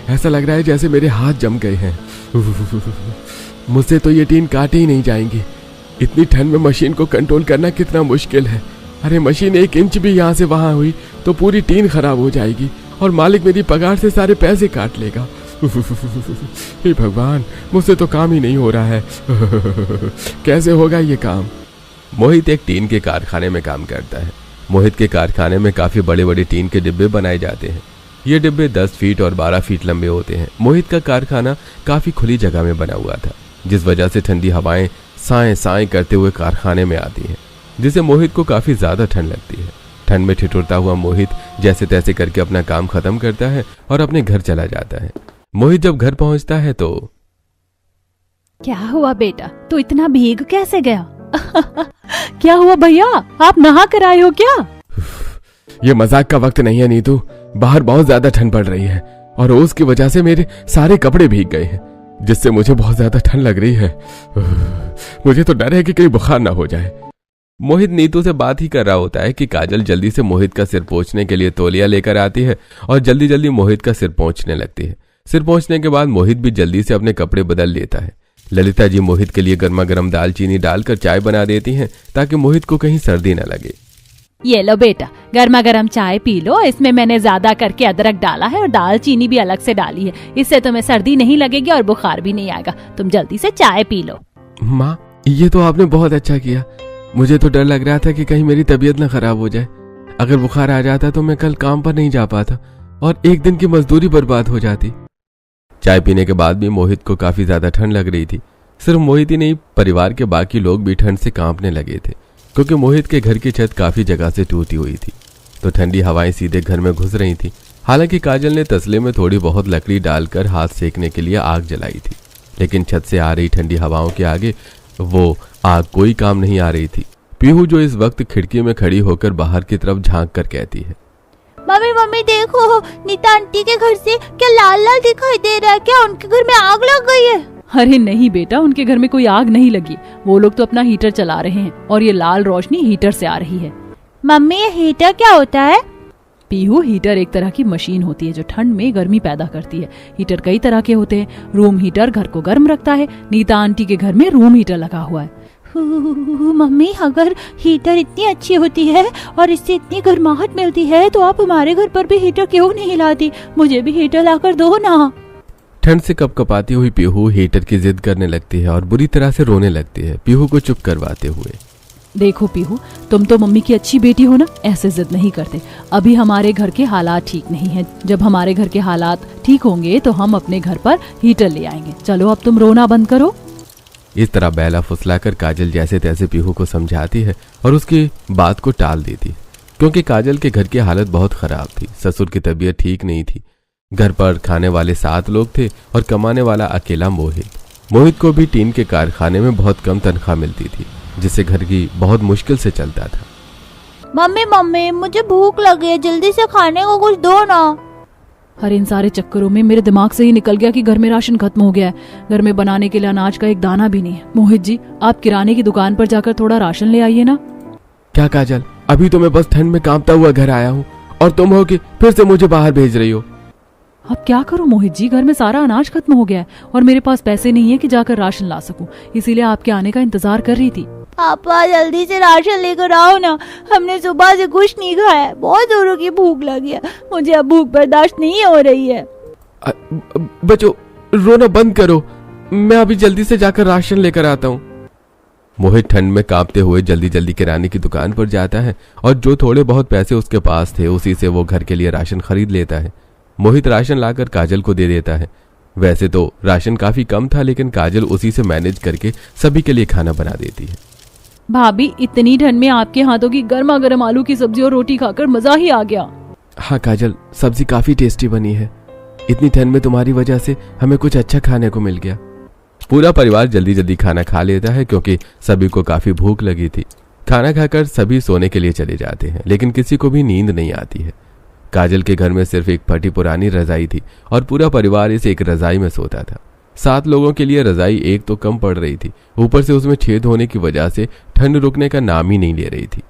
ऐसा लग रहा है जैसे मेरे हाथ जम गए हैं। मुझसे तो ये टीन काटे ही नहीं जाएंगी। इतनी ठंड में मशीन को कंट्रोल करना कितना मुश्किल है। अरे मशीन 1 इंच भी यहाँ से वहाँ हुई तो पूरी टीन खराब हो जाएगी और मालिक मेरी पगार से सारे पैसे काट लेगा। हे भगवान, मुझसे तो काम ही नहीं हो रहा है। कैसे होगा ये काम? मोहित एक टीन के कारखाने में काम करता है। मोहित के कारखाने में काफी बड़े बड़े टीन के डिब्बे बनाए जाते हैं। ये डिब्बे 10 फीट और 12 फीट लंबे होते हैं। मोहित का कारखाना काफी खुली जगह में बना हुआ था, जिस वजह से ठंडी हवाएं साएं साएं करते हुए कारखाने में आती हैं, जिससे मोहित को काफी ज्यादा ठंड लगती है। ठंड में ठिठुरता हुआ मोहित जैसे तैसे करके अपना काम खत्म करता है और अपने घर चला जाता है। मोहित जब घर पहुंचता है तो क्या हुआ बेटा, तू इतना भीग कैसे गया? क्या हुआ भैया, आप नहा कर आए हो क्या? ये मजाक का वक्त नहीं है नीतू। बाहर बहुत ज्यादा ठंड पड़ रही है और ओस की वजह से मेरे सारे कपड़े भीग गए हैं, जिससे मुझे बहुत ज्यादा ठंड लग रही है। मुझे तो डर है कि कहीं बुखार ना हो जाए। मोहित नीतू से बात ही कर रहा होता है कि काजल जल्दी से मोहित का सिर पोंछने के लिए तौलिया लेकर आती है और जल्दी जल्दी मोहित का सिर पोंछने लगती है। सिर पोंछने के बाद मोहित भी जल्दी से अपने कपड़े बदल लेता है। ललिता जी मोहित के लिए गर्मा गर्म दालचीनी डालकर चाय बना देती हैं ताकि मोहित को कहीं सर्दी न लगे। ये लो बेटा, गर्मा गर्म चाय पी लो। इसमें मैंने ज्यादा करके अदरक डाला है और दालचीनी भी अलग से डाली है। इससे तुम्हें सर्दी नहीं लगेगी और बुखार भी नहीं आएगा। तुम जल्दी से चाय पी लो। माँ, ये तो आपने बहुत अच्छा किया। मुझे तो डर लग रहा था कि कहीं मेरी तबीयत ना खराब हो जाए। अगर बुखार आ जाता तो मैं कल काम पर नहीं जा पाता और एक दिन की मजदूरी बर्बाद हो जाती। चाय पीने के बाद भी मोहित को काफी ज्यादा ठंड लग रही थी। सिर्फ मोहित ही नहीं, परिवार के बाकी लोग भी ठंड से कांपने लगे थे, क्योंकि मोहित के घर की छत काफी जगह से टूटी हुई थी, तो ठंडी हवाएं सीधे घर में घुस रही थी। हालांकि काजल ने तसले में थोड़ी बहुत लकड़ी डालकर हाथ सेकने के लिए आग जलाई थी, लेकिन छत से आ रही ठंडी हवाओं के आगे वो आग कोई काम नहीं आ रही थी। पीहू, जो इस वक्त खिड़की में खड़ी होकर बाहर की तरफ झांक कर कहती है, मम्मी मम्मी देखो, नीता आंटी के घर से क्या लाल लाल दिखाई दे रहा है? क्या उनके घर में आग लग गई है? अरे नहीं बेटा, उनके घर में कोई आग नहीं लगी। वो लोग तो अपना हीटर चला रहे हैं और ये लाल रोशनी हीटर से आ रही है। मम्मी, ये हीटर क्या होता है? पीहू, हीटर एक तरह की मशीन होती है जो ठंड में गर्मी पैदा करती है। हीटर कई तरह के होते हैं। रूम हीटर घर को गर्म रखता है। नीता आंटी के घर में रूम हीटर लगा हुआ है। मम्मी, अगर हीटर इतनी अच्छी होती है और इससे इतनी गर्माहट मिलती है तो आप हमारे घर पर भी हीटर क्यों नहीं लाती? मुझे भी हीटर लाकर दो ना। ठंड से कपकपाती हुई पीहू हीटर की जिद करने लगती है और बुरी तरह से रोने लगती है, पीहू को चुप करवाते हुए। देखो पीहू, तुम तो मम्मी की अच्छी बेटी हो ना, ऐसे जिद नहीं करते। अभी हमारे घर के हालात ठीक नहीं हैं। जब हमारे घर के हालात ठीक होंगे तो हम अपने घर पर हीटर ले आएंगे। चलो अब तुम रोना बंद करो। इस तरह बहला फुसलाकर काजल जैसे तैसे पीहू को समझाती है और उसकी बात को टाल देती, क्योंकि काजल के घर की हालत बहुत खराब थी। ससुर की तबीयत ठीक नहीं थी। घर पर खाने वाले 7 लोग थे और कमाने वाला अकेला मोहित। मोहित को भी टीन के कारखाने में बहुत कम तनख्वाह मिलती थी, जिससे घर की बहुत मुश्किल से चलता था। मम्मी मम्मी, मुझे भूख लगी है, जल्दी से खाने को कुछ दो ना। हर इन सारे चक्करों में मेरे दिमाग से ही निकल गया कि घर में राशन खत्म हो गया है। घर में बनाने के लिए अनाज का एक दाना भी नहीं है। मोहित जी, आप किराने की दुकान पर जाकर थोड़ा राशन ले आइए ना। क्या काजल, अभी तो मैं बस ठंड में कांपता हुआ घर आया हूँ और तुम हो कि फिर से मुझे बाहर भेज रही हो। अब क्या करूं मोहित जी, घर में सारा अनाज खत्म हो गया है और मेरे पास पैसे नहीं है कि जाकर राशन ला सकूं। इसीलिए आपके आने का इंतजार कर रही थी। पापा, जल्दी से राशन लेकर आओ ना। हमने सुबह से कुछ नहीं खाया है, बहुत जोरों की भूख लगी है। मुझे अब भूख बर्दाश्त नहीं हो रही है। बच्चों, रोना बंद करो, मैं अभी जल्दी से जाकर राशन लेकर आता हूँ। मोहित ठंड में कांपते हुए जल्दी जल्दी किराने की दुकान पर जाता है और जो थोड़े बहुत पैसे उसके पास थे उसी से वो घर के लिए राशन खरीद लेता है। मोहित राशन लाकर काजल को दे देता है। वैसे तो राशन काफी कम था, लेकिन काजल उसी से मैनेज करके सभी के लिए खाना बना देती है। भाभी, इतनी ठंड में आपके हाथों की गर्मा गर्म आलू की सब्जी और रोटी खाकर मजा ही आ गया। हाँ काजल, सब्जी काफी टेस्टी बनी है। इतनी ठंड में तुम्हारी वजह से हमें कुछ अच्छा खाने को मिल गया। पूरा परिवार जल्दी जल्दी खाना खा लेता है, क्योंकि सभी को काफी भूख लगी थी। खाना खाकर सभी सोने के लिए चले जाते हैं, लेकिन किसी को भी नींद नहीं आती है। काजल के घर में सिर्फ एक फटी पुरानी रजाई थी और पूरा परिवार इस एक रजाई में सोता था। 7 लोगों के लिए रजाई एक तो कम पड़ रही थी, ऊपर से उसमें छेद होने की वजह से ठंड रुकने का नाम ही नहीं ले रही थी।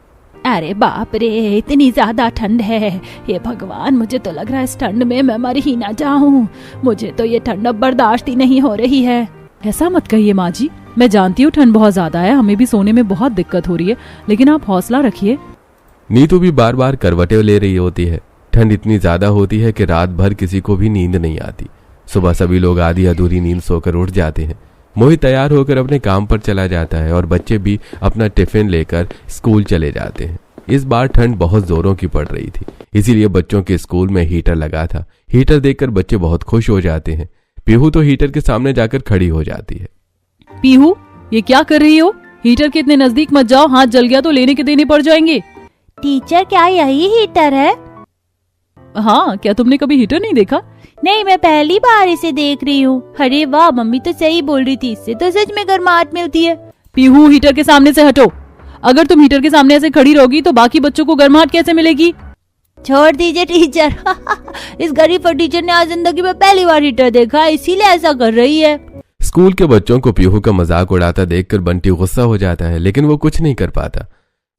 अरे बाप रे, इतनी ज्यादा ठंड है। ये भगवान, मुझे तो लग रहा है इस ठंड में मैं मर ही ना जाऊं। मुझे तो ये ठंड अब बर्दाश्त ही नहीं हो रही है। ऐसा मत कहिए माँ जी, मैं जानती हूँ ठंड बहुत ज्यादा है, हमें भी सोने में बहुत दिक्कत हो रही है, लेकिन आप हौसला रखिए। नीतू भी बार बार करवटें ले रही होती है। ठंड इतनी ज्यादा होती है कि रात भर किसी को भी नींद नहीं आती। सुबह सभी लोग आधी अधूरी नींद सोकर उठ जाते हैं। मोहित तैयार होकर अपने काम पर चला जाता है और बच्चे भी अपना टिफिन लेकर स्कूल चले जाते हैं। इस बार ठंड बहुत जोरों की पड़ रही थी, इसीलिए बच्चों के स्कूल में हीटर लगा था। हीटर देखकर बच्चे बहुत खुश हो जाते हैं। पीहू तो हीटर के सामने जाकर खड़ी हो जाती है। पीहू, ये क्या कर रही हो? हीटर के इतने नजदीक मत जाओ, हाथ जल गया तो लेने के देने पड़ जाएंगे। टीचर, क्या यही हीटर है? हाँ, क्या तुमने कभी हीटर नहीं देखा? नहीं, मैं पहली बार इसे देख रही हूँ। अरे वाह, मम्मी तो सही बोल रही थी, इससे तो सच में गर्माहट मिलती है। पीहू, हीटर के सामने से हटो। अगर तुम हीटर के सामने ऐसे खड़ी रहोगी तो बाकी बच्चों को गर्माहट कैसे मिलेगी? छोड़ दीजिए टीचर। इस गरीब पर टीचर ने आज जिंदगी में पहली बार हीटर देखा, इसीलिए ऐसा कर रही है। स्कूल के बच्चों को पीहू का मजाक उड़ाता देखकर बंटी गुस्सा हो जाता है, लेकिन वो कुछ नहीं कर पाता,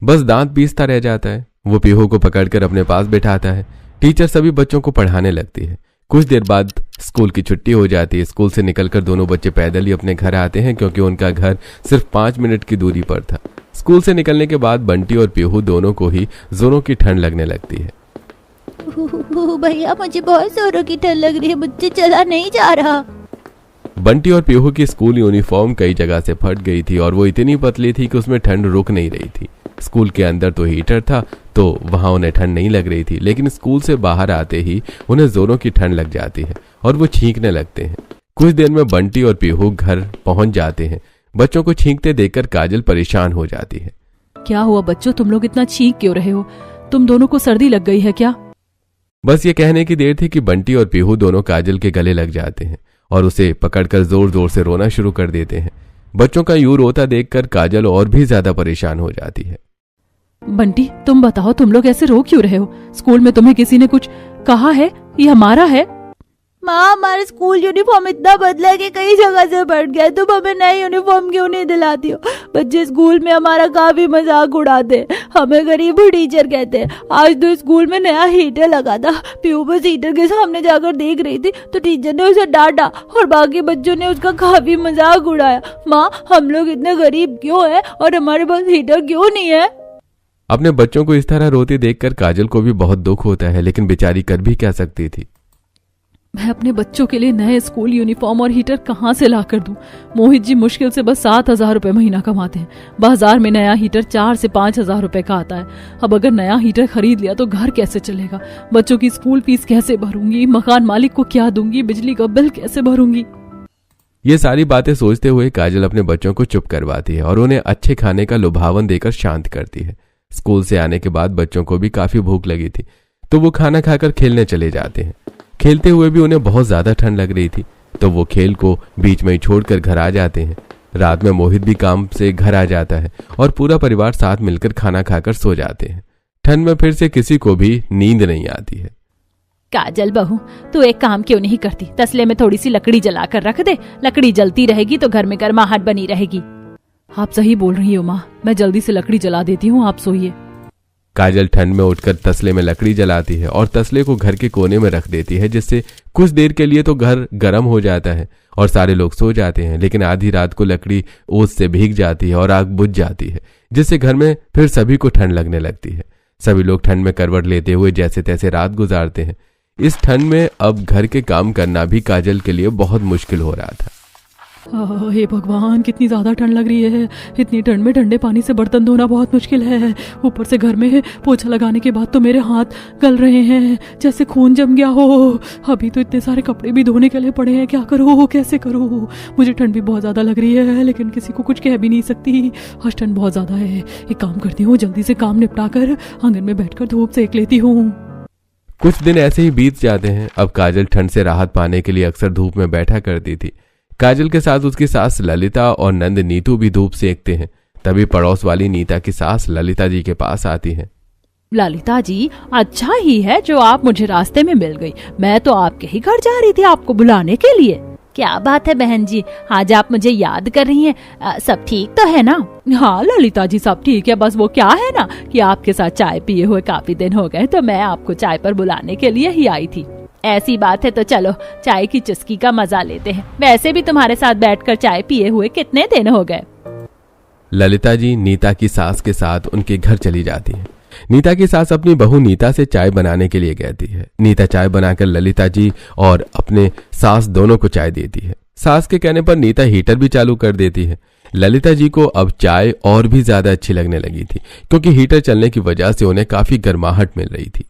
बस दांत पीसता रह जाता है। वो पीहू को पकड़कर अपने पास बिठाता है। टीचर सभी बच्चों को पढ़ाने लगती है। कुछ देर बाद स्कूल की छुट्टी हो जाती है। स्कूल से निकलकर दोनों बच्चे पैदल ही अपने घर आते हैं, क्योंकि उनका घर सिर्फ 5 मिनट की दूरी पर था। स्कूल से निकलने के बाद बंटी और पीहू दोनों को ही जोरों की ठंड लगने लगती है। भैया, मुझे बहुत जोरों की ठंड लग रही है, मुझसे चला नहीं जा रहा। बंटी और पीहू की स्कूल यूनिफॉर्म कई जगह से फट गई थी और वो इतनी पतली थी कि उसमें ठंड रुक नहीं रही थी। स्कूल के अंदर तो हीटर था, तो वहां उन्हें ठंड नहीं लग रही थी, लेकिन स्कूल से बाहर आते ही उन्हें जोरों की ठंड लग जाती है और वो छींकने लगते हैं। कुछ देर में बंटी और पीहू घर पहुंच जाते हैं। बच्चों को छींकते देखकर काजल परेशान हो जाती है। क्या हुआ बच्चों, तुम लोग इतना छींक क्यों रहे हो? तुम दोनों को सर्दी लग गई है क्या? बस ये कहने की देर थी कि बंटी और पीहू दोनों काजल के गले लग जाते हैं और उसे पकड़कर जोर जोर से रोना शुरू कर देते हैं। बच्चों का यूं रोता देखकर काजल और भी ज्यादा परेशान हो जाती है। बंटी, तुम बताओ, तुम लोग ऐसे रो क्यों रहे हो? स्कूल में तुम्हें किसी ने कुछ कहा है? ये हमारा है। माँ, हमारा स्कूल यूनिफॉर्म इतना बदला है कि कई जगह से फट गया, तुम हमें नए यूनिफॉर्म क्यों नहीं दिलाती हो? बच्चे स्कूल में हमारा काफी मजाक उड़ाते हैं, हमें गरीब टीचर कहते हैं। आज तो स्कूल में नया हीटर लगा था, पीहू बस हीटर के सामने जाकर देख रही थी तो टीचर ने उसे डांटा और बाकी बच्चों ने उसका काफी मजाक उड़ाया। माँ, हम लोग इतने गरीब क्यों है और हमारे पास हीटर क्यों नहीं है? अपने बच्चों को इस तरह रोते देखकर काजल को भी बहुत दुख होता है, लेकिन बेचारी कर भी क्या सकती थी। मैं अपने बच्चों के लिए नए स्कूल यूनिफॉर्म और हीटर कहाँ से ला कर दूं? मोहित जी मुश्किल से बस 7,000 रुपए महीना कमाते हैं। बाजार में नया हीटर 4 से 5,000 रुपए का आता है। अब अगर नया हीटर खरीद लिया तो घर कैसे चलेगा? बच्चों की स्कूल फीस कैसे भरूंगी? मकान मालिक को क्या दूंगी? बिजली का बिल कैसे भरूंगी? ये सारी बातें सोचते हुए काजल अपने बच्चों को चुप करवाती है और उन्हें अच्छे खाने का लुभावन देकर शांत करती है। स्कूल से आने के बाद बच्चों को भी काफी भूख लगी थी, तो वो खाना खाकर खेलने चले जाते हैं। खेलते हुए भी उन्हें बहुत ज्यादा ठंड लग रही थी, तो वो खेल को बीच में ही छोड़कर घर आ जाते हैं। रात में मोहित भी काम से घर आ जाता है और पूरा परिवार साथ मिलकर खाना खाकर सो जाते हैं। ठंड में फिर से किसी को भी नींद नहीं आती है। काजल बहू, तू एक काम क्यों नहीं करती? तसले में थोड़ी सी लकड़ी जलाकर रख दे, लकड़ी जलती रहेगी तो घर में गर्माहट बनी रहेगी। आप सही बोल रही हो माँ, मैं जल्दी से लकड़ी जला देती हूँ, आप सोइए। काजल ठंड में उठकर तसले में लकड़ी जलाती है और तसले को घर के कोने में रख देती है, जिससे कुछ देर के लिए तो घर गर्म हो जाता है और सारे लोग सो जाते हैं। लेकिन आधी रात को लकड़ी ओस से भीग जाती है और आग बुझ जाती है, जिससे घर में फिर सभी को ठंड लगने लगती है। सभी लोग ठंड में करवट लेते हुए जैसे तैसे रात गुजारते हैं। इस ठंड में अब घर के काम करना भी काजल के लिए बहुत मुश्किल हो रहा था। हे भगवान, कितनी ज्यादा ठंड लग रही है। इतनी ठंड में ठंडे पानी से बर्तन धोना बहुत मुश्किल है। ऊपर से घर में पोछा लगाने के बाद तो मेरे हाथ गल रहे हैं, जैसे खून जम गया हो। अभी तो इतने सारे कपड़े भी धोने के लिए पड़े हैं, क्या करूँ, कैसे करूँ? मुझे ठंड भी बहुत ज्यादा लग रही है, लेकिन किसी को कुछ कह भी नहीं सकती। आज ठंड बहुत ज्यादा है। एक काम करती हूँ, जल्दी से काम निपटा कर आंगन में बैठकर धूप सेक लेती हूँ। कुछ दिन ऐसे ही बीत जाते हैं। अब काजल ठंड से राहत पाने के लिए अक्सर धूप में बैठा करती थी। काजल के साथ उसकी सास ललिता और नंद नीतू भी धूप सेकते हैं। तभी पड़ोस वाली नीता की सास ललिता जी के पास आती है। ललिता जी, अच्छा ही है जो आप मुझे रास्ते में मिल गई। मैं तो आपके ही घर जा रही थी आपको बुलाने के लिए। क्या बात है बहन जी, आज आप मुझे याद कर रही हैं। सब ठीक तो है ना? हाँ ललिता जी सब ठीक है, बस वो क्या है ना कि आपके साथ चाय पिए हुए काफी दिन हो गए, तो मैं आपको चाय पर बुलाने के लिए ही आई थी। ऐसी बात है तो चलो चाय की चुस्की का मजा लेते हैं। वैसे भी तुम्हारे साथ बैठकर चाय पिए हुए कितने दिन हो गए। ललिता जी नीता की सास के साथ उनके घर चली जाती है। नीता की सास अपनी बहू नीता से चाय बनाने के लिए कहती है। नीता चाय बनाकर ललिता जी और अपने सास दोनों को चाय देती है। सास के कहने पर नीता हीटर भी चालू कर देती है। ललिता जी को अब चाय और भी ज्यादा अच्छी लगने लगी थी, क्योंकि हीटर चलने की वजह से उन्हें काफी गर्माहट मिल रही थी।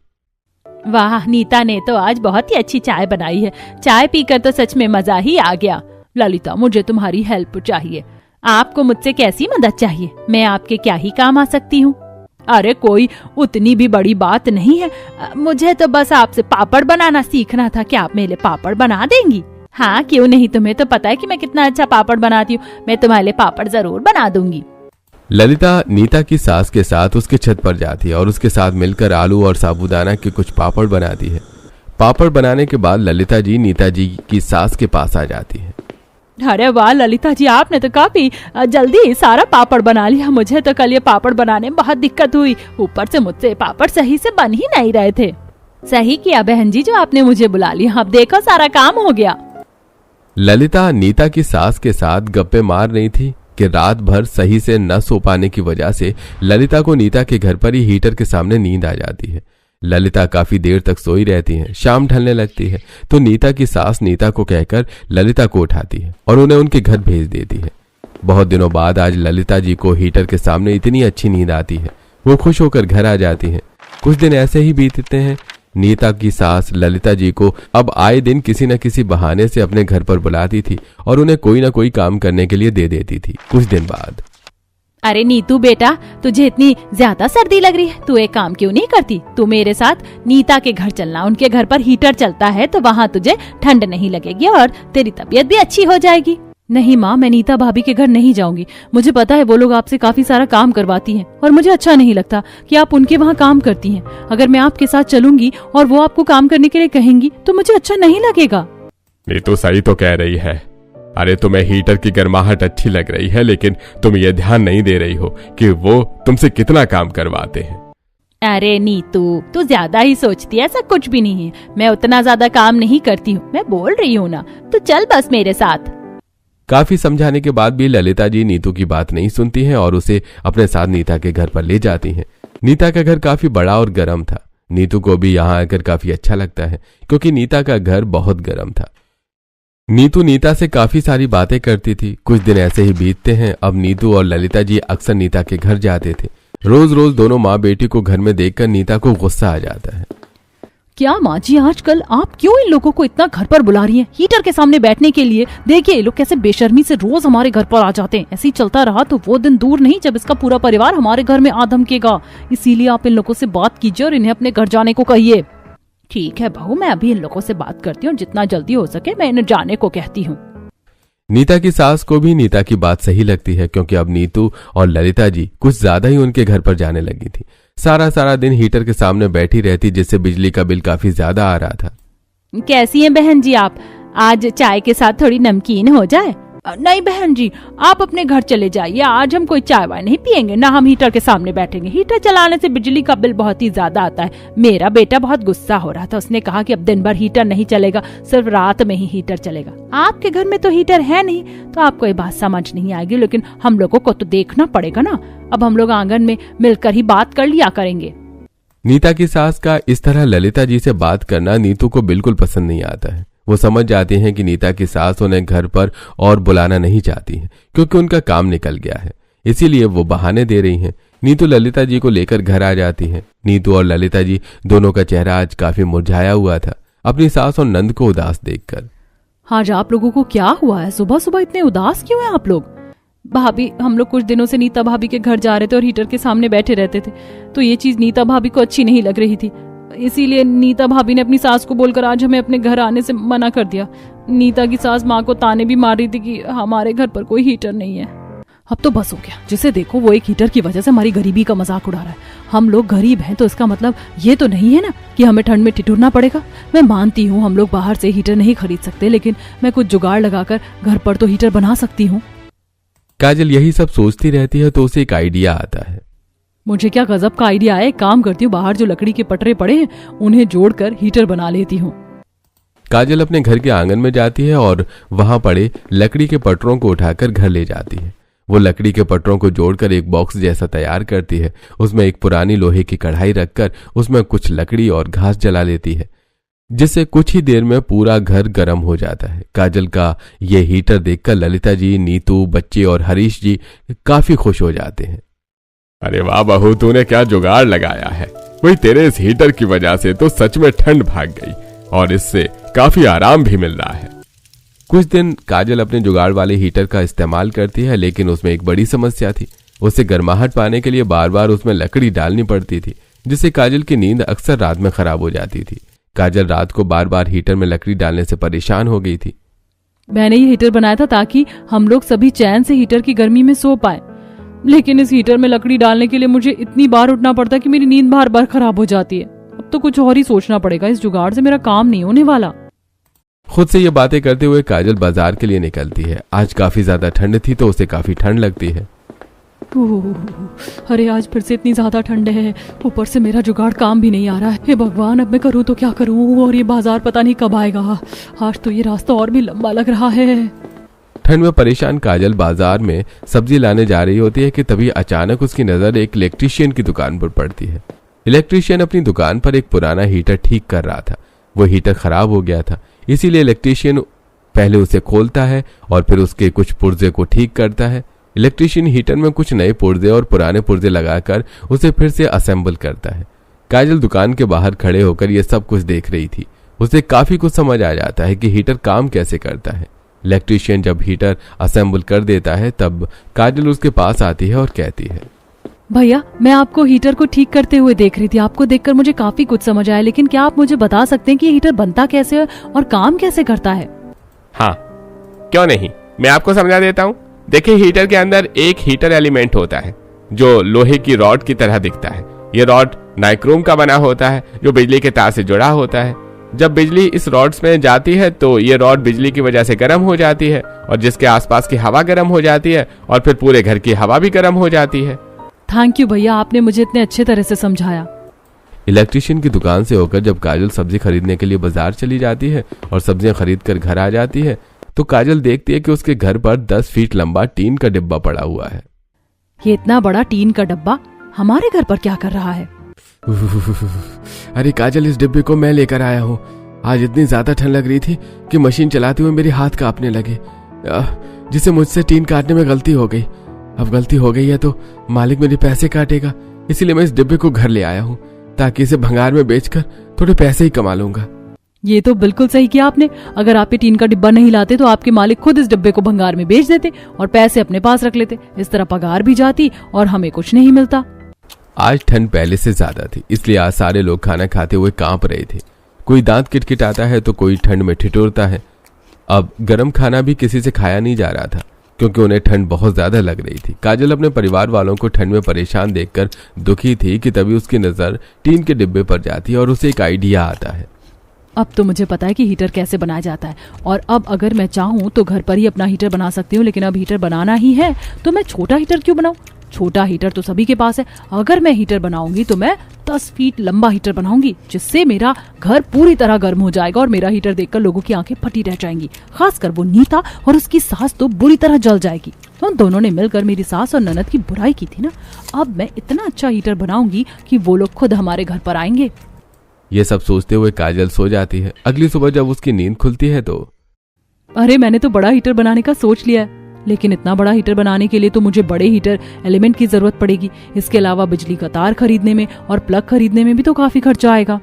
वाह, नीता ने तो आज बहुत ही अच्छी चाय बनाई है। चाय पीकर तो सच में मजा ही आ गया। ललिता मुझे तुम्हारी हेल्प चाहिए। आपको मुझसे कैसी मदद चाहिए? मैं आपके क्या ही काम आ सकती हूँ? अरे कोई उतनी भी बड़ी बात नहीं है, मुझे तो बस आपसे पापड़ बनाना सीखना था। क्या आप मेरे लिए पापड़ बना देंगी? हाँ क्यों नहीं, तुम्हें तो पता है कि मैं कितना अच्छा पापड़ बनाती हूँ। मैं तुम्हारे लिए पापड़ जरूर बना दूंगी। ललिता नीता की सास के साथ उसके छत पर जाती है और उसके साथ मिलकर आलू और साबूदाना के कुछ पापड़ बनाती है। पापड़ बनाने के बाद ललिता जी नीता जी की सास के पास आ जाती है। अरे वाह ललिता जी, आपने तो काफी जल्दी सारा पापड़ बना लिया। मुझे तो कल ये पापड़ बनाने में बहुत दिक्कत हुई, ऊपर से मुझसे पापड़ सही से बन ही नहीं रहे थे। सही किया बहन जी जो आपने मुझे बुला लिया, अब देखो सारा काम हो गया। ललिता नीता की सास के साथ गप्पे मार रही थी कि रात भर सही से न सो पाने की वजह से ललिता को नीता के घर पर ही हीटर के सामने नींद आ जाती है। ललिता काफी देर तक सोई रहती है। शाम ढलने लगती है तो नीता की सास नीता को कहकर ललिता को उठाती है और उन्हें उनके घर भेज देती है। बहुत दिनों बाद आज ललिता जी को हीटर के सामने इतनी अच्छी नींद आती है। वो खुश होकर घर आ जाती है। कुछ दिन ऐसे ही बीतते हैं। नीता की सास ललिता जी को अब आए दिन किसी न किसी बहाने से अपने घर पर बुलाती थी और उन्हें कोई न कोई काम करने के लिए दे देती थी। कुछ दिन बाद, अरे नीतू बेटा, तुझे इतनी ज्यादा सर्दी लग रही है, तू एक काम क्यों नहीं करती? तू मेरे साथ नीता के घर चलना। उनके घर पर हीटर चलता है तो वहाँ तुझे ठंड नहीं लगेगी और तेरी तबीयत भी अच्छी हो जाएगी। नहीं माँ, मैं नीता भाभी के घर नहीं जाऊंगी। मुझे पता है वो लोग आपसे काफी सारा काम करवाती हैं और मुझे अच्छा नहीं लगता कि आप उनके वहाँ काम करती हैं। अगर मैं आपके साथ चलूंगी और वो आपको काम करने के लिए कहेंगी तो मुझे अच्छा नहीं लगेगा। नीतू सही तो कह रही है। अरे तुम्हें हीटर की गर्माहट अच्छी लग रही है, लेकिन तुम ये ध्यान नहीं दे रही हो कि वो तुमसे कितना काम करवाते हैं। अरे नीतू, तू ज्यादा ही सोचती है, ऐसा कुछ भी नहीं है। मैं उतना ज्यादा काम नहीं करती हूँ, मैं बोल रही हूँ ना। तू चल बस मेरे साथ। काफी समझाने के बाद भी ललिता जी नीतू की बात नहीं सुनती हैं और उसे अपने साथ नीता के घर पर ले जाती हैं। नीता का घर काफी बड़ा और गर्म था। नीतू को भी यहाँ आकर काफी अच्छा लगता है, क्योंकि नीता का घर बहुत गर्म था। नीतू नीता से काफी सारी बातें करती थी। कुछ दिन ऐसे ही बीतते हैं। अब नीतू और ललिता जी अक्सर नीता के घर जाते थे। रोज रोज दोनों माँ बेटी को घर में देखकर नीता को गुस्सा आ जाता है। क्या माँ जी, आजकल आप क्यों इन लोगों को इतना घर पर बुला रही हैं हीटर के सामने बैठने के लिए? देखिए ये लोग कैसे बेशर्मी से रोज हमारे घर पर आ जाते हैं। ऐसे ही चलता रहा तो वो दिन दूर नहीं जब इसका पूरा परिवार हमारे घर में आ धमकेगा। इसीलिए आप इन लोगों से बात कीजिए और इन्हें अपने घर जाने को कहिए। ठीक है बहू, मैं अभी इन लोगों से बात करती हूँ। जितना जल्दी हो सके मैं इन्हें जाने को कहती हूँ। नीता की सास को भी नीता की बात सही लगती है, क्योंकि अब नीतू और ललिता जी कुछ ज्यादा ही उनके घर पर जाने लगी थी। सारा दिन हीटर के सामने बैठी रहती, जिससे बिजली का बिल काफी ज्यादा आ रहा था। कैसी हैं बहन जी आप? आज चाय के साथ थोड़ी नमकीन हो जाए? नहीं बहन जी, आप अपने घर चले जाइए। आज हम कोई चाय वाय नहीं पियेंगे, ना हम हीटर के सामने बैठेंगे। हीटर चलाने से बिजली का बिल बहुत ही ज्यादा आता है। मेरा बेटा बहुत गुस्सा हो रहा था, उसने कहा कि अब दिन भर हीटर नहीं चलेगा, सिर्फ रात में ही हीटर चलेगा। आपके घर में तो हीटर है नहीं तो आपको ये बात समझ नहीं आएगी, लेकिन हम लोगों को तो देखना पड़ेगा ना। अब हम लोग आंगन में मिलकर ही बात कर लिया करेंगे। नीता की सास का इस तरह ललिता जी से बात करना नीतू को बिल्कुल पसंद नहीं आता है। वो समझ जाते हैं कि नीता की सास उन्हें घर पर और बुलाना नहीं चाहती है, क्योंकि उनका काम निकल गया है। इसीलिए वो बहाने दे रही हैं। नीतू ललिता जी को लेकर घर आ जाती है। नीतू और ललिता जी दोनों का चेहरा आज काफी मुरझाया हुआ था, अपनी सास और नंद को उदास देखकर। आज आप लोगों को क्या हुआ है? सुबह सुबह इतने उदास क्यों हैं आप लोग? भाभी, हम लोग कुछ दिनों से नीता भाभी के घर जा रहे थे और हीटर के सामने बैठे रहते थे, तो ये चीज नीता भाभी को अच्छी नहीं लग रही थी। इसीलिए नीता भाभी ने अपनी सास को बोलकर आज हमें अपने घर आने से मना कर दिया। नीता की सास माँ को ताने भी मार रही थी कि हमारे घर पर कोई हीटर नहीं है। अब तो बस हो गया, जिसे देखो वो एक हीटर की वजह से हमारी गरीबी का मजाक उड़ा रहा है। हम लोग गरीब हैं तो इसका मतलब ये तो नहीं है ना कि हमें ठंड में ठिठुरना पड़ेगा। मैं मानती हूँ हम लोग बाहर से हीटर नहीं खरीद सकते, लेकिन मैं कुछ जुगाड़ लगाकर घर पर तो हीटर बना सकती हूँ। काजल यही सब सोचती रहती है तो उसे एक आइडिया आता है। मुझे क्या गजब का आइडिया है, एक काम करती हूँ, बाहर जो लकड़ी के पटरे पड़े हैं उन्हें जोड़कर हीटर बना लेती हूँ। काजल अपने घर के आंगन में जाती है और वहां पड़े लकड़ी के पटरों को उठाकर घर ले जाती है। वो लकड़ी के पटरों को जोड़कर एक बॉक्स जैसा तैयार करती है। उसमें एक पुरानी लोहे की कढ़ाई रखकर उसमें कुछ लकड़ी और घास जला लेती है, जिससे कुछ ही देर में पूरा घर गर्म हो जाता है। काजल का ये हीटर देखकर ललिता जी, नीतू, बच्चे और हरीश जी काफी खुश हो जाते हैं। अरे वाह बहू, तूने क्या जुगाड़ लगाया है। वही तेरे इस हीटर की वजह से तो सच में ठंड भाग गई और इससे काफी आराम भी मिल रहा है। कुछ दिन काजल अपने जुगाड़ वाले हीटर का इस्तेमाल करती है, लेकिन उसमें एक बड़ी समस्या थी। उसे गर्माहट पाने के लिए बार बार उसमें लकड़ी डालनी पड़ती थी, जिससे काजल की नींद अक्सर रात में खराब हो जाती थी। काजल रात को बार बार हीटर में लकड़ी डालने से परेशान हो गई थी। मैंने ये हीटर बनाया था ताकि हम लोग सभी चैन से हीटर की गर्मी में सो पाए, लेकिन इस हीटर में लकड़ी डालने के लिए मुझे इतनी बार उठना पड़ता है कि मेरी नींद बार बार खराब हो जाती है। अब तो कुछ और ही सोचना पड़ेगा, इस जुगाड़ से मेरा काम नहीं होने वाला। खुद से ये बातें करते हुए काजल बाजार के लिए निकलती है। आज काफी ज्यादा ठंड थी तो उसे काफी ठंड लगती है। अरे आज फिर से इतनी ज्यादा ठंड है, ऊपर से मेरा जुगाड़ काम भी नहीं आ रहा है। हे भगवान, अब मैं करूँ तो क्या करूँ, और ये बाजार पता नहीं कब आएगा। आज तो ये रास्ता और भी लंबा लग रहा है। ठंड में परेशान काजल बाजार में सब्जी लाने जा रही होती है कि तभी अचानक उसकी नजर एक इलेक्ट्रीशियन की दुकान पर पड़ती है। इलेक्ट्रीशियन अपनी दुकान पर एक पुराना हीटर ठीक कर रहा था। वो हीटर खराब हो गया था, इसीलिए इलेक्ट्रीशियन पहले उसे खोलता है और फिर उसके कुछ पुर्जे को ठीक करता है। इलेक्ट्रीशियन हीटर में कुछ नए पुर्जे और पुराने पुर्जे लगाकर उसे फिर से असेंबल करता है। काजल दुकान के बाहर खड़े होकर यह सब कुछ देख रही थी। उसे काफी कुछ समझ आ जाता है कि हीटर काम कैसे करता है। इलेक्ट्रीशियन जब हीटर असेंबल कर देता है तब काजल उसके पास आती है और कहती है, भैया मैं आपको हीटर को ठीक करते हुए देख रही थी। आपको देखकर मुझे काफी कुछ समझ आया, लेकिन क्या आप मुझे बता सकते हैं कि ये हीटर बनता कैसे है और काम कैसे करता है? हाँ, क्यों नहीं, मैं आपको समझा देता हूँ। देखिए, हीटर के अंदर एक हीटर एलिमेंट होता है जो लोहे की रॉड की तरह दिखता है। ये रॉड नाइक्रोम का बना होता है जो बिजली के तार से जुड़ा होता है। जब बिजली इस रॉड्स में जाती है तो ये रॉड बिजली की वजह से गर्म हो जाती है और जिसके आसपास की हवा गर्म हो जाती है और फिर पूरे घर की हवा भी गर्म हो जाती है। थैंक यू भैया, आपने मुझे इतने अच्छे तरह से समझाया। इलेक्ट्रीशियन की दुकान से होकर जब काजल सब्जी खरीदने के लिए बाजार चली जाती है और सब्जियां खरीद कर घर आ जाती है तो काजल देखती है कि उसके घर पर 10 फीट लंबा टीन का डिब्बा पड़ा हुआ है। ये इतना बड़ा टीन का डब्बा हमारे घर पर क्या कर रहा है? अरे काजल, इस डिब्बे को मैं लेकर आया हूँ। आज इतनी ज्यादा ठंड लग रही थी कि मशीन चलाते हुए मेरे हाथ कांपने लगे, जिससे मुझसे टीन काटने में गलती हो गई। अब गलती हो गई है तो मालिक मेरे पैसे काटेगा, इसीलिए मैं इस डिब्बे को घर ले आया हूँ ताकि इसे भंगार में बेचकर थोड़े पैसे ही कमा लूंगा। ये तो बिल्कुल सही किया आपने। अगर आप ये टीन का डिब्बा नहीं लाते तो आपके मालिक खुद इस डिब्बे को भंगार में बेच देते और पैसे अपने पास रख लेते। इस तरह पगार भी जाती और हमें कुछ नहीं मिलता। आज ठंड पहले से ज्यादा थी, इसलिए आज सारे लोग खाना खाते हुए कांप रहे थे। कोई दांत किटकिटाता है तो कोई ठंड में ठिठुरता है। अब गर्म खाना भी किसी से खाया नहीं जा रहा था क्योंकि उन्हें ठंड बहुत ज्यादा लग रही थी। काजल अपने परिवार वालों को ठंड में परेशान देखकर दुखी थी कि तभी उसकी नजर टीन के डिब्बे पर जाती है और उसे एक आइडिया आता है। अब तो मुझे पता है कि हीटर कैसे बनाया जाता है और अब अगर मैं चाहूँ तो घर पर ही अपना हीटर बना सकती हूँ, लेकिन अब हीटर बनाना ही है तो मैं छोटा हीटर क्यों बनाऊँ? छोटा हीटर तो सभी के पास है। अगर मैं हीटर बनाऊंगी तो मैं 10 फीट लंबा हीटर बनाऊंगी, जिससे मेरा घर पूरी तरह गर्म हो जाएगा और मेरा हीटर देखकर लोगों की आंखें फटी रह जाएंगी। खासकर वो नीता और उसकी सास तो बुरी तरह जल जाएगी। उन दोनों ने मिलकर मेरी सास और ननद की बुराई की थी ना। अब मैं इतना अच्छा हीटर बनाऊंगी कि वो लोग खुद हमारे घर पर आएंगे। ये सब सोचते हुए काजल सो जाती है। अगली सुबह जब उसकी नींद खुलती है तो अरे मैंने तो बड़ा हीटर बनाने का सोच लिया है, लेकिन इतना बड़ा हीटर बनाने के लिए तो मुझे बड़े हीटर एलिमेंट की जरूरत पड़ेगी। इसके अलावा बिजली का तार खरीदने में और प्लग खरीदने में भी तो काफी खर्चा आएगा।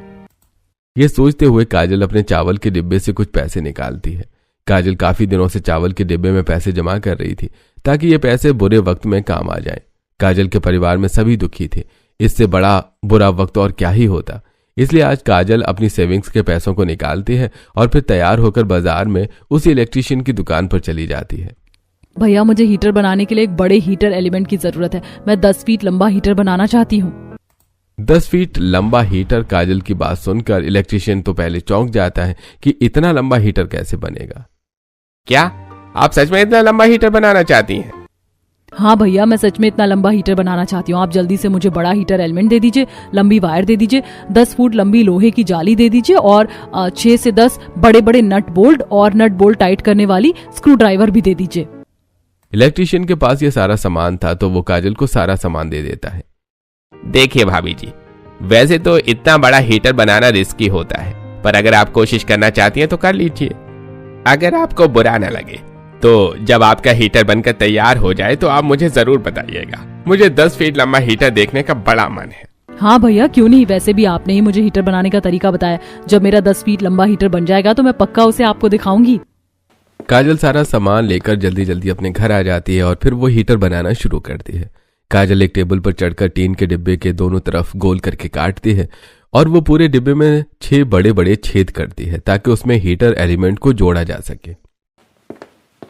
ये सोचते हुए काजल अपने चावल के डिब्बे से कुछ पैसे निकालती है। काजल काफी दिनों से चावल के डिब्बे में पैसे जमा कर रही थी ताकि ये पैसे बुरे वक्त में काम आ जाएं। काजल के परिवार में सभी दुखी थे, इससे बड़ा बुरा वक्त और क्या ही होता। इसलिए आज काजल अपनी सेविंग्स के पैसों को निकालती है और फिर तैयार होकर बाजार में उसी इलेक्ट्रीशियन की दुकान पर चली जाती है। भैया मुझे हीटर बनाने के लिए एक बड़े हीटर एलिमेंट की जरूरत है। मैं 10 फीट लंबा हीटर बनाना चाहती हूँ। 10 फीट लंबा हीटर। काजल की बात सुनकर इलेक्ट्रिशियन तो पहले चौंक जाता है कि इतना लंबा हीटर कैसे बनेगा। क्या आप सच में इतना लंबा हीटर बनाना चाहती हैं? हाँ भैया, मैं सच में इतना लंबा हीटर बनाना चाहती हूँ। आप जल्दी से मुझे बड़ा हीटर एलिमेंट दे दीजिए, लंबी वायर दे दीजिए, 10 फुट लंबी लोहे की जाली दे दीजिए और 6 से 10 बड़े बड़े नट बोल्ट और नट बोल्ट टाइट करने वाली स्क्रू ड्राइवर भी दे दीजिए। इलेक्ट्रिशियन के पास ये सारा सामान था तो वो काजल को सारा सामान दे देता है। देखिए भाभी जी, वैसे तो इतना बड़ा हीटर बनाना रिस्की होता है, पर अगर आप कोशिश करना चाहती हैं तो कर लीजिए। अगर आपको बुरा न लगे तो जब आपका हीटर बनकर तैयार हो जाए तो आप मुझे जरूर बताइएगा। मुझे 10 फीट लंबा हीटर देखने का बड़ा मन है। हाँ भैया, क्यों नहीं। वैसे भी आपने ही मुझे हीटर बनाने का तरीका बताया। जब मेरा 10 फीट लंबा हीटर बन जाएगा तो मैं पक्का उसे आपको दिखाऊंगी। काजल सारा सामान लेकर जल्दी जल्दी अपने घर आ जाती है और फिर वो हीटर बनाना शुरू करती है। काजल एक टेबल पर चढ़कर टीन के डिब्बे के दोनों तरफ गोल करके काटती है और वो पूरे डिब्बे में 6 बड़े बड़े छेद करती है ताकि उसमें हीटर एलिमेंट को जोड़ा जा सके।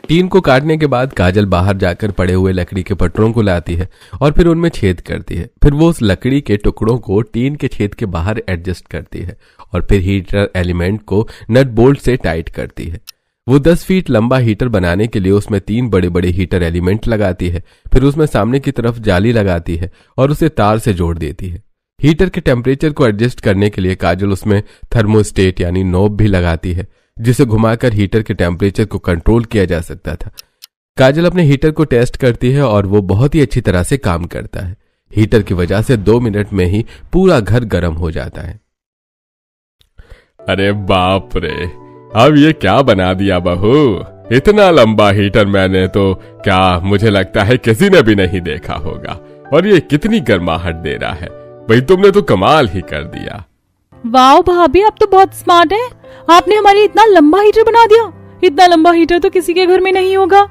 टीन को काटने के बाद काजल बाहर जाकर पड़े हुए लकड़ी के पटरों को लाती है और फिर उनमें छेद करती है। फिर वो उस लकड़ी के टुकड़ों को टीन के छेद के बाहर एडजस्ट करती है और फिर हीटर एलिमेंट को नट बोल्ट से टाइट करती है। वो 10 फीट लंबा हीटर बनाने के लिए उसमें 3 बड़े बड़े हीटर एलिमेंट लगाती है। फिर उसमें सामने की तरफ जाली लगाती है और उसे तार से जोड़ देती है। हीटर के टेम्परेचर को एडजस्ट करने के लिए काजल उसमें थर्मोस्टेट यानी नॉब भी लगाती है, जिसे घुमाकर हीटर के टेम्परेचर को कंट्रोल किया जा सकता था। काजल अपने हीटर को टेस्ट करती है और वो बहुत ही अच्छी तरह से काम करता है। हीटर की वजह से 2 मिनट में ही पूरा घर गर्म हो जाता है। अरे बाप रे, अब ये क्या बना दिया बहू। इतना लंबा हीटर मैंने तो क्या मुझे लगता है किसी ने भी नहीं देखा होगा। और ये कितनी गर्माहट दे रहा है। भाई तुमने तो कमाल ही कर दिया। वाह भाभी, आप तो बहुत स्मार्ट हैं। आपने हमारे इतना लंबा हीटर बना दिया। इतना लंबा हीटर तो किसी के घर में नहीं होगा।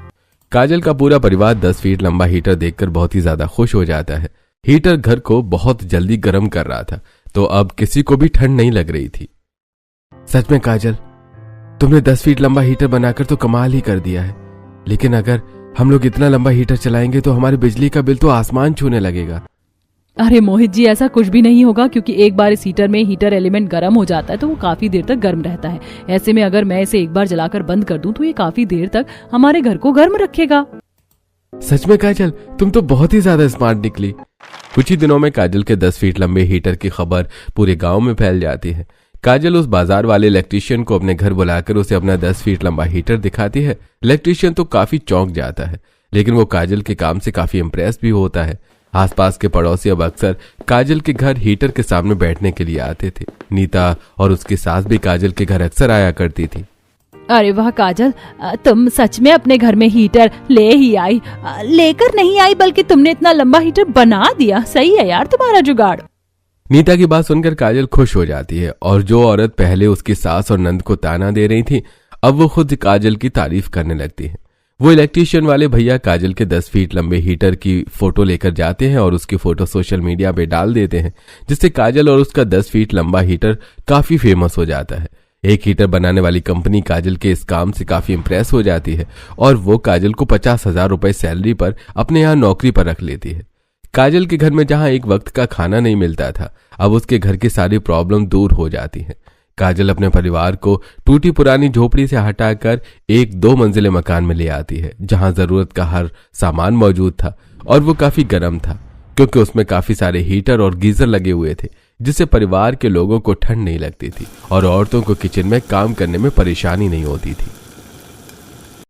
काजल का पूरा परिवार 10 फीट लंबा हीटर देखकर बहुत ही ज्यादा खुश हो जाता है। हीटर घर को बहुत जल्दी गर्म कर रहा था तो अब किसी को भी ठंड नहीं लग रही थी। सच में काजल, तुमने 10 फीट लंबा हीटर बनाकर तो कमाल ही कर दिया है। लेकिन अगर हम लोग इतना लंबा हीटर चलाएंगे तो हमारे बिजली का बिल तो आसमान छूने लगेगा। अरे मोहित जी, ऐसा कुछ भी नहीं होगा, क्योंकि एक बार इस हीटर में हीटर एलिमेंट गर्म हो जाता है तो वो काफी देर तक गर्म रहता है। ऐसे में अगर मैं इसे एक बार जलाकर बंद कर दूं तो ये काफी देर तक हमारे घर को गर्म रखेगा। सच में काजल, तुम तो बहुत ही ज्यादा स्मार्ट निकली। कुछ ही दिनों में काजल के 10 फीट लंबे हीटर की खबर पूरे गांव में फैल जाती है। काजल उस बाजार वाले इलेक्ट्रिशियन को अपने घर बुलाकर उसे अपना 10 फीट लंबा हीटर दिखाती है। इलेक्ट्रिशियन तो काफी चौंक जाता है, लेकिन वो काजल के काम से काफी इम्प्रेस भी होता है। आसपास के पड़ोसी अब अक्सर काजल के घर हीटर के सामने बैठने के लिए आते थे। नीता और उसकी सास भी काजल के घर अक्सर आया करती थी। अरे वाह काजल, तुम सच में अपने घर में हीटर ले ही आई। लेकर नहीं आई बल्कि तुमने इतना लंबा हीटर बना दिया। सही है यार तुम्हारा जुगाड़। नीता की बात सुनकर काजल खुश हो जाती है और जो औरत पहले उसकी सास और नंद को ताना दे रही थी अब वो खुद काजल की तारीफ करने लगती है। वो इलेक्ट्रिशियन वाले भैया काजल के 10 फीट लंबे हीटर की फोटो लेकर जाते हैं और उसकी फोटो सोशल मीडिया पे डाल देते हैं, जिससे काजल और उसका 10 फीट लंबा हीटर काफी फेमस हो जाता है। एक हीटर बनाने वाली कंपनी काजल के इस काम से काफी इंप्रेस हो जाती है और वो काजल को 50,000 रुपए सैलरी पर अपने यहाँ नौकरी पर रख लेती है। काजल के घर में जहां एक वक्त का खाना नहीं मिलता था, अब उसके घर की सारी प्रॉब्लम दूर हो जाती है। काजल अपने परिवार को टूटी पुरानी झोपड़ी से हटाकर एक 2 मंजिले मकान में ले आती है, जहां जरूरत का हर सामान मौजूद था और वो काफी गर्म था क्योंकि उसमें काफी सारे हीटर और गीजर लगे हुए थे, जिससे परिवार के लोगों को ठंड नहीं लगती थी और औरतों को किचन में काम करने में परेशानी नहीं होती थी।